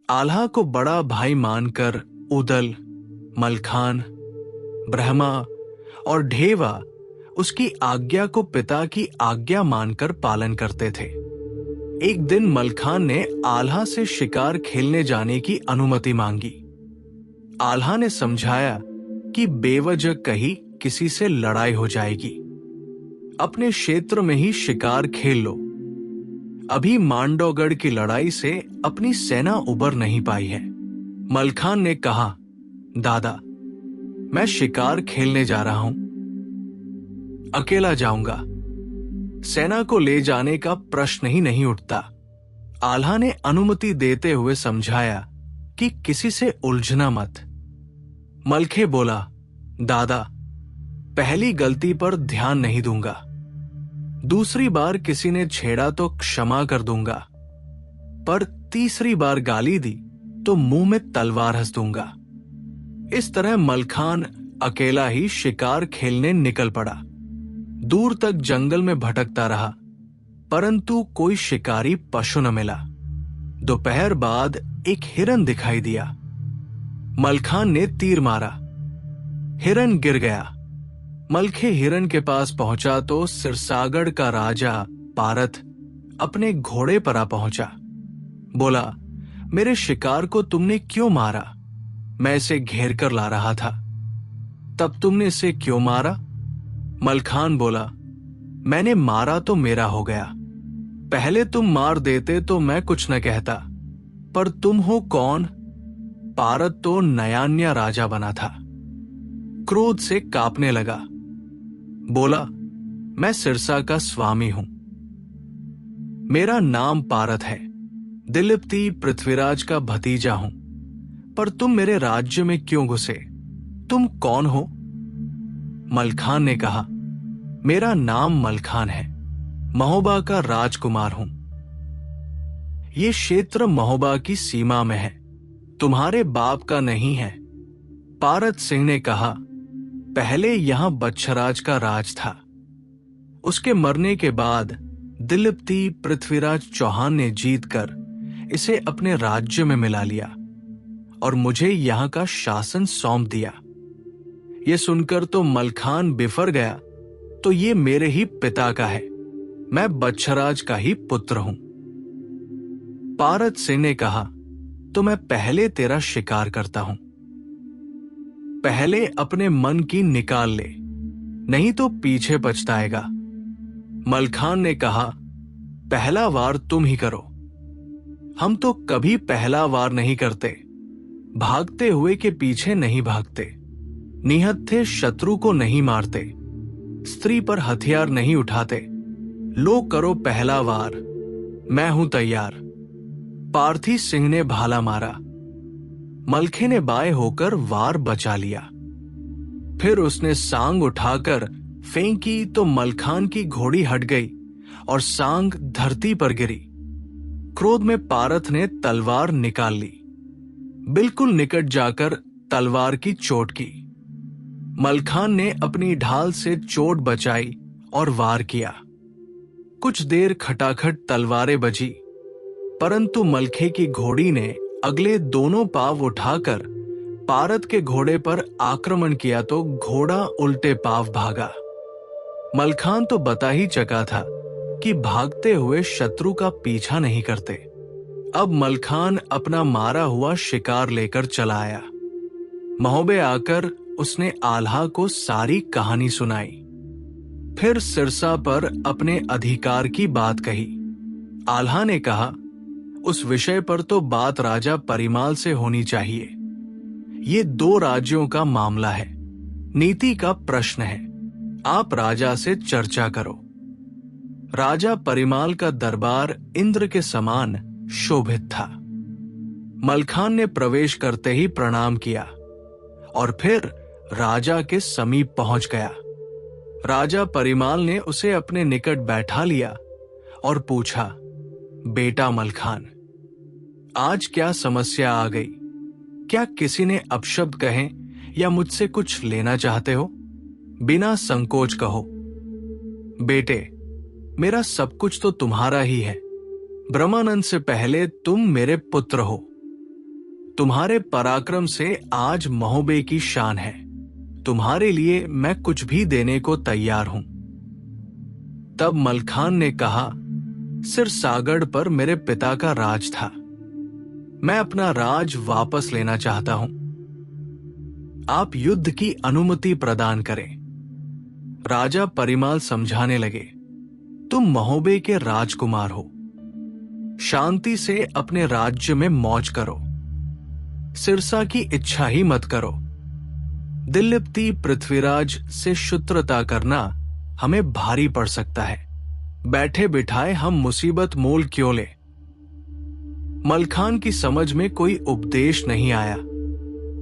आल्हा को बड़ा भाई मानकर उदल, मलखान, ब्रह्मा और ढेवा उसकी आज्ञा को पिता की आज्ञा मानकर पालन करते थे। एक दिन मलखान ने आल्हा से शिकार खेलने जाने की अनुमति मांगी। आल्हा ने समझाया कि बेवजह कहीं किसी से लड़ाई हो जाएगी। अपने क्षेत्र में ही शिकार खेल लो। अभी मांडवगढ़ की लड़ाई से अपनी सेना उबर नहीं पाई है। मलखान ने कहा, दादा, मैं शिकार खेलने जा रहा हूं, अकेला जाऊंगा। सेना को ले जाने का प्रश्न ही नहीं उठता। आल्हा ने अनुमति देते हुए समझाया कि किसी से उलझना मत। मलखे बोला, दादा, पहली गलती पर ध्यान नहीं दूंगा, दूसरी बार किसी ने छेड़ा तो क्षमा कर दूंगा, पर तीसरी बार गाली दी तो मुंह में तलवार हंस दूंगा। इस तरह मलखान अकेला ही शिकार खेलने निकल पड़ा। दूर तक जंगल में भटकता रहा, परंतु कोई शिकारी पशु न मिला। दोपहर बाद एक हिरन दिखाई दिया। मलखान ने तीर मारा, हिरन गिर गया। मलखे हिरन के पास पहुंचा तो सिरसागढ़ का राजा पारथ अपने घोड़े पर आ पहुंचा। बोला, मेरे शिकार को तुमने क्यों मारा? मैं इसे घेर कर ला रहा था। तब तुमने इसे क्यों मारा? मलखान बोला, मैंने मारा तो मेरा हो गया। पहले तुम मार देते तो मैं कुछ न कहता, पर तुम हो कौन? पारत तो नयान्या राजा बना था। क्रोध से कांपने लगा। बोला, मैं सिरसा का स्वामी हूं। मेरा नाम पारत है, दिलीप्ति पृथ्वीराज का भतीजा हूं। पर तुम मेरे राज्य में क्यों घुसे? तुम कौन हो? मलखान ने कहा, मेरा नाम मलखान है, महोबा का राजकुमार हूं। ये क्षेत्र महोबा की सीमा में है, तुम्हारे बाप का नहीं है। पारत सिंह ने कहा, पहले यहां बच्छराज का राज था। उसके मरने के बाद दिलीप्ति पृथ्वीराज चौहान ने जीतकर इसे अपने राज्य में मिला लिया और मुझे यहां का शासन सौंप दिया। यह सुनकर तो मलखान बिफर गया, तो ये मेरे ही पिता का है, मैं बच्छराज का ही पुत्र हूं। पारत सिंह ने कहा, तो मैं पहले तेरा शिकार करता हूं। पहले अपने मन की निकाल ले, नहीं तो पीछे पछताएगा। मलखान ने कहा, पहला वार तुम ही करो। हम तो कभी पहला वार नहीं करते, भागते हुए के पीछे नहीं भागते, निहत्थे शत्रु को नहीं मारते, स्त्री पर हथियार नहीं उठाते। लो करो पहला वार, मैं हूं तैयार। पार्थी सिंह ने भाला मारा। मलखे ने बाएं होकर वार बचा लिया। फिर उसने सांग उठाकर फेंकी तो मलखान की घोड़ी हट गई और सांग धरती पर गिरी। क्रोध में पारथ ने तलवार निकाल ली। बिल्कुल निकट जाकर तलवार की चोट की। मलखान ने अपनी ढाल से चोट बचाई और वार किया। कुछ देर खटाखट तलवारें बजी, परंतु मलखे की घोड़ी ने अगले दोनों पांव उठाकर पारत के घोड़े पर आक्रमण किया तो घोड़ा उल्टे पांव भागा। मलखान तो बता ही चका था कि भागते हुए शत्रु का पीछा नहीं करते। अब मलखान अपना मारा हुआ शिकार लेकर चला आया। महोबे आकर उसने आल्हा को सारी कहानी सुनाई। फिर सिरसा पर अपने अधिकार की बात कही। आल्हा ने कहा, उस विषय पर तो बात राजा परिमाल से होनी चाहिए। ये दो राज्यों का मामला है, नीति का प्रश्न है। आप राजा से चर्चा करो। राजा परिमाल का दरबार इंद्र के समान शोभित था। मलखान ने प्रवेश करते ही प्रणाम किया और फिर राजा के समीप पहुंच गया। राजा परिमाल ने उसे अपने निकट बैठा लिया और पूछा, बेटा मलखान, आज क्या समस्या आ गई? क्या किसी ने अपशब्द कहे या मुझसे कुछ लेना चाहते हो? बिना संकोच कहो। बेटे, मेरा सब कुछ तो तुम्हारा ही है। ब्रह्मानंद से पहले तुम मेरे पुत्र हो। तुम्हारे पराक्रम से आज महोबे की शान है। तुम्हारे लिए मैं कुछ भी देने को तैयार हूं। तब मलखान ने कहा, सिरसागढ़ पर मेरे पिता का राज था। मैं अपना राज वापस लेना चाहता हूं। आप युद्ध की अनुमति प्रदान करें। राजा परिमाल समझाने लगे, तुम महोबे के राजकुमार हो। शांति से अपने राज्य में मौज करो। सिरसा की इच्छा ही मत करो। दिल्लिप्ति पृथ्वीराज से शत्रुता करना हमें भारी पड़ सकता है। बैठे बिठाए हम मुसीबत मोल क्यों ले। मलखान की समझ में कोई उपदेश नहीं आया।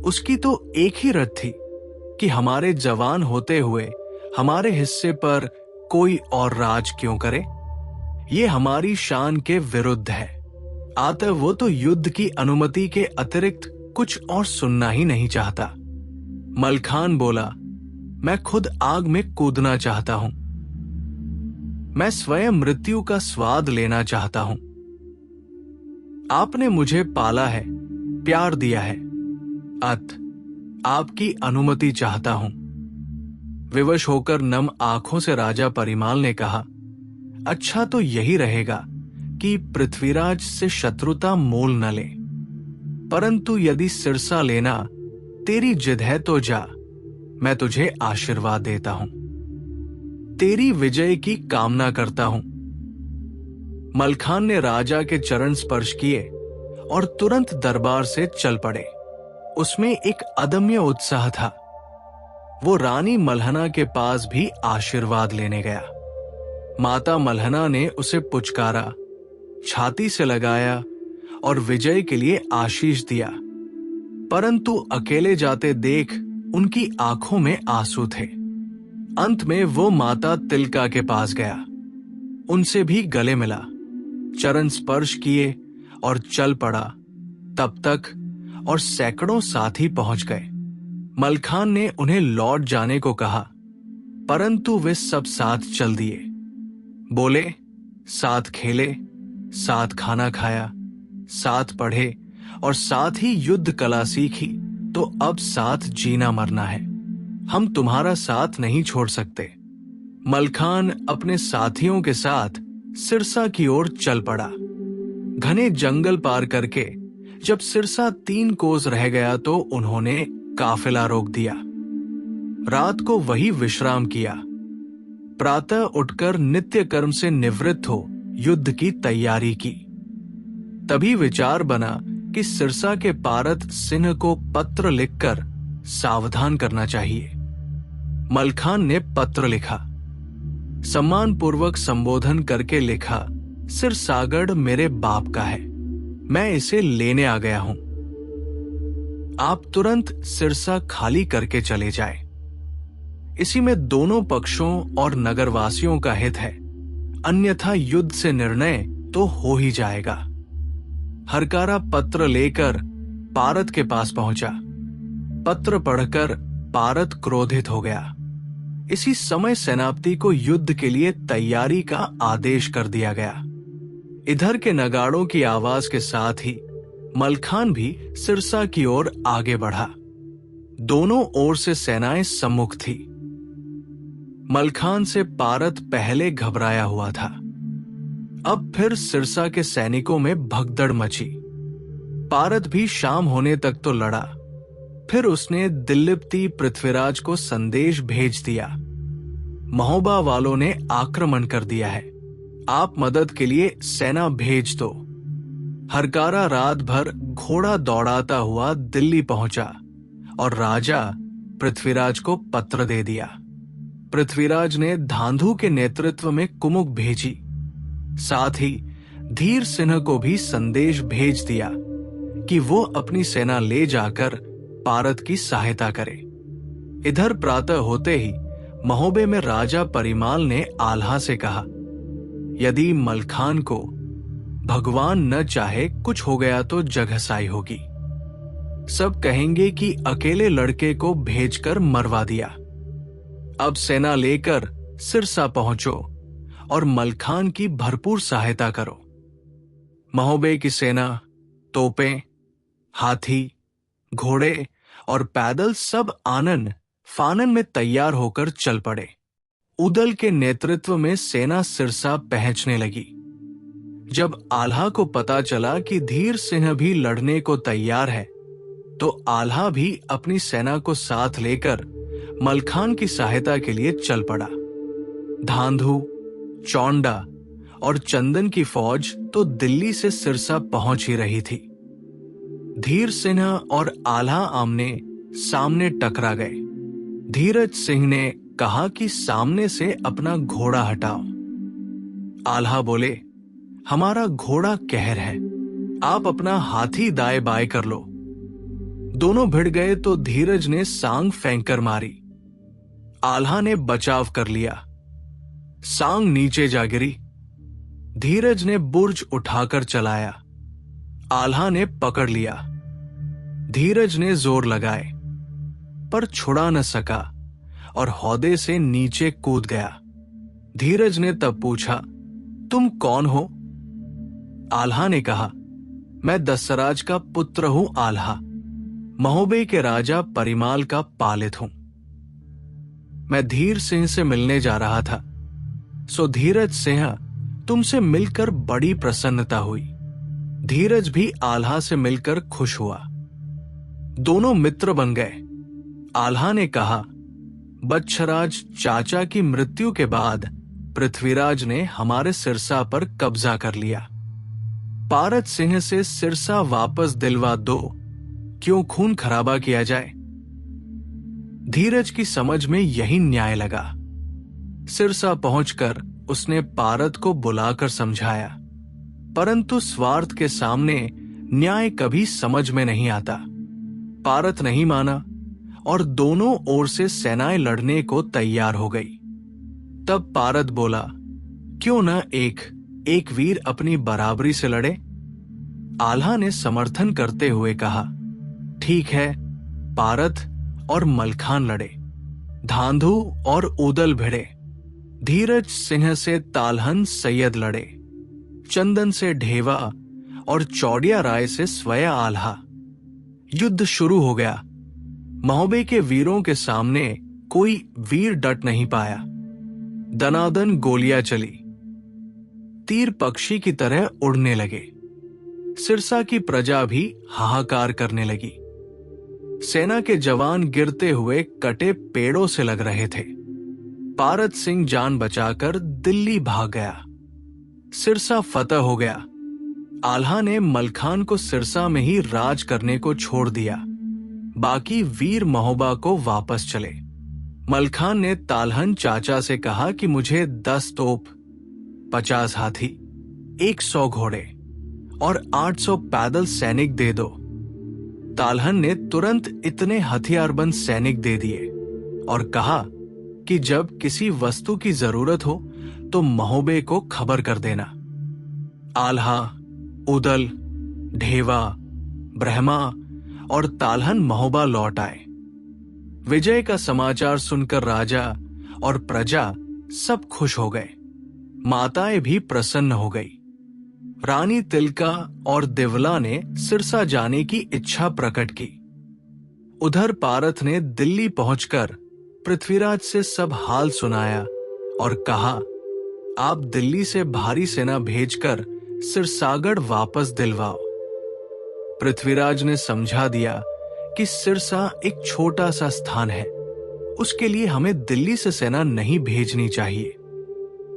उसकी तो एक ही रट थी कि हमारे जवान होते हुए हमारे हिस्से पर कोई और राज क्यों करे। ये हमारी शान के विरुद्ध है। अतः वो तो युद्ध की अनुमति के अतिरिक्त कुछ और सुनना ही नहीं चाहता। मलखान बोला, मैं खुद आग में कूदना चाहता हूं। मैं स्वयं मृत्यु का स्वाद लेना चाहता हूं। आपने मुझे पाला है, प्यार दिया है। आपकी अनुमति चाहता हूं। विवश होकर नम आंखों से राजा परिमाल ने कहा, अच्छा तो यही रहेगा कि पृथ्वीराज से शत्रुता मोल न ले। परंतु यदि सिरसा लेना तेरी जिद है तो जा, मैं तुझे आशीर्वाद देता हूं। तेरी विजय की कामना करता हूं। मलखान ने राजा के चरण स्पर्श किए और तुरंत दरबार से चल पड़े। उसमें एक अदम्य उत्साह था। वो रानी मल्हना के पास भी आशीर्वाद लेने गया। माता मल्हना ने उसे पुचकारा, छाती से लगाया और विजय के लिए आशीष दिया। परंतु अकेले जाते देख उनकी आंखों में आंसू थे। अंत में वो माता तिलका के पास गया। उनसे भी गले मिला, चरण स्पर्श किए और चल पड़ा। तब तक और सैकड़ों साथी पहुंच गए। मलखान ने उन्हें लौट जाने को कहा, परंतु वे सब साथ चल दिए। बोले, साथ खेले, साथ खाना खाया, साथ पढ़े और साथ ही युद्ध कला सीखी, तो अब साथ जीना मरना है। हम तुम्हारा साथ नहीं छोड़ सकते। मलखान अपने साथियों के साथ सिरसा की ओर चल पड़ा। घने जंगल पार करके जब सिरसा 3 कोस रह गया तो उन्होंने काफिला रोक दिया। रात को वही विश्राम किया। प्रातः उठकर नित्य कर्म से निवृत्त हो युद्ध की तैयारी की। तभी विचार बना कि सिरसा के पारत सिंह को पत्र लिखकर सावधान करना चाहिए। मलखान ने पत्र लिखा। सम्मानपूर्वक संबोधन करके लिखा, सिरसागढ़ मेरे बाप का है, मैं इसे लेने आ गया हूं। आप तुरंत सिरसा खाली करके चले जाए। इसी में दोनों पक्षों और नगरवासियों का हित है, अन्यथा युद्ध से निर्णय तो हो ही जाएगा। हरकारा पत्र लेकर पारत के पास पहुंचा। पत्र पढ़कर पारत क्रोधित हो गया। इसी समय सेनापति को युद्ध के लिए तैयारी का आदेश कर दिया गया। इधर के नगाड़ों की आवाज के साथ ही मलखान भी सिरसा की ओर आगे बढ़ा। दोनों ओर से सेनाएं सम्मुख थी। मलखान से पारत पहले घबराया हुआ था। अब फिर सिरसा के सैनिकों में भगदड़ मची। पारत भी शाम होने तक तो लड़ा। फिर उसने दिल्लिप्ति पृथ्वीराज को संदेश भेज दिया, महोबा वालों ने आक्रमण कर दिया है, आप मदद के लिए सेना भेज दो। हरकारा रात भर घोड़ा दौड़ाता हुआ दिल्ली पहुंचा और राजा पृथ्वीराज को पत्र दे दिया। पृथ्वीराज ने धांधु के नेतृत्व में कुमुक भेजी। साथ ही धीर सिंह को भी संदेश भेज दिया कि वो अपनी सेना ले जाकर पारत की सहायता करे। इधर प्रातः होते ही महोबे में राजा परिमाल ने आल्हा से कहा, यदि मलखान को भगवान न चाहे कुछ हो गया तो जगहसाई होगी। सब कहेंगे कि अकेले लड़के को भेजकर मरवा दिया। अब सेना लेकर सिरसा पहुंचो और मलखान की भरपूर सहायता करो। महोबे की सेना, तोपें, हाथी, घोड़े और पैदल सब आनन फानन में तैयार होकर चल पड़े। उदल के नेतृत्व में सेना सिरसा पहुंचने लगी। जब आल्हा को पता चला कि धीर सिंह भी लड़ने को तैयार है, तो आल्हा भी अपनी सेना को साथ लेकर मलखान की सहायता के लिए चल पड़ा। धांधु, चौंडा और चंदन की फौज तो दिल्ली से सिरसा पहुंच ही रही थी। धीर सिंह और आल्हा आमने सामने टकरा गए। धीरज सिंह ने कहा कि सामने से अपना घोड़ा हटाओ। आल्हा बोले, हमारा घोड़ा कहर है, आप अपना हाथी दाएं बाएं कर लो। दोनों भिड़ गए तो धीरज ने सांग फेंककर मारी। आल्हा ने बचाव कर लिया। सांग नीचे जा गिरी। धीरज ने बुर्ज उठाकर चलाया। आल्हा ने पकड़ लिया। धीरज ने जोर लगाए, पर छुड़ा न सका और हौदे से नीचे कूद गया। धीरज ने तब पूछा, तुम कौन हो? आल्हा ने कहा, मैं दसराज का पुत्र हूं आल्हा, महोबे के राजा परिमाल का पालित हूं। मैं धीर सिंह से मिलने जा रहा था, सो धीरज सिंह तुमसे मिलकर बड़ी प्रसन्नता हुई। धीरज भी आल्हा से मिलकर खुश हुआ। दोनों मित्र बन गए। आल्हा ने कहा, बच्छराज चाचा की मृत्यु के बाद पृथ्वीराज ने हमारे सिरसा पर कब्जा कर लिया। पारत सिंह से सिरसा वापस दिलवा दो, क्यों खून खराबा किया जाए। धीरज की समझ में यही न्याय लगा। सिरसा पहुंचकर उसने पारत को बुलाकर समझाया, परंतु स्वार्थ के सामने न्याय कभी समझ में नहीं आता। पारत नहीं माना और दोनों ओर से सेनाएं लड़ने को तैयार हो गई। तब पारत बोला, क्यों न एक वीर अपनी बराबरी से लड़े। आल्हा ने समर्थन करते हुए कहा, ठीक है। पारत और मलखान लड़े। धांधु और उदल भिड़े। धीरज सिंह से तालहन सैयद लड़े। चंदन से ढेवा और चौड़िया राय से स्वया आल्हा। युद्ध शुरू हो गया। महोबे के वीरों के सामने कोई वीर डट नहीं पाया। दनादन गोलियां चली। तीर पक्षी की तरह उड़ने लगे। सिरसा की प्रजा भी हाहाकार करने लगी। सेना के जवान गिरते हुए कटे पेड़ों से लग रहे थे। पारत सिंह जान बचाकर दिल्ली भाग गया। सिरसा फतह हो गया। आल्हा ने मलखान को सिरसा में ही राज करने को छोड़ दिया। बाकी वीर महोबा को वापस चले। मलखान ने तालहन चाचा से कहा कि मुझे 10 तोप, 50 हाथी, 100 घोड़े और 800 पैदल सैनिक दे दो। तालहन ने तुरंत इतने हथियारबंद सैनिक दे दिए और कहा कि जब किसी वस्तु की जरूरत हो तो महोबे को खबर कर देना। आल्हा, उदल, ढेवा, ब्रह्मा और तालहन महोबा लौट आए। विजय का समाचार सुनकर राजा और प्रजा सब खुश हो गए। माताएं भी प्रसन्न हो गई। रानी तिलका और दिवला ने सिरसा जाने की इच्छा प्रकट की। उधर पारत ने दिल्ली पहुंचकर पृथ्वीराज से सब हाल सुनाया और कहा, आप दिल्ली से भारी सेना भेजकर सिरसागढ़ वापस दिलवाओ। पृथ्वीराज ने समझा दिया कि सिरसा एक छोटा सा स्थान है, उसके लिए हमें दिल्ली से सेना नहीं भेजनी चाहिए।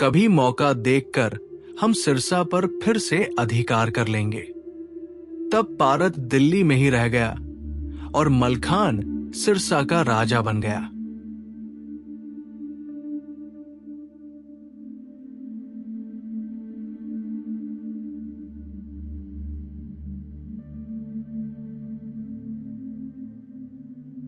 कभी मौका देखकर हम सिरसा पर फिर से अधिकार कर लेंगे। तब पारत दिल्ली में ही रह गया और मलखान सिरसा का राजा बन गया।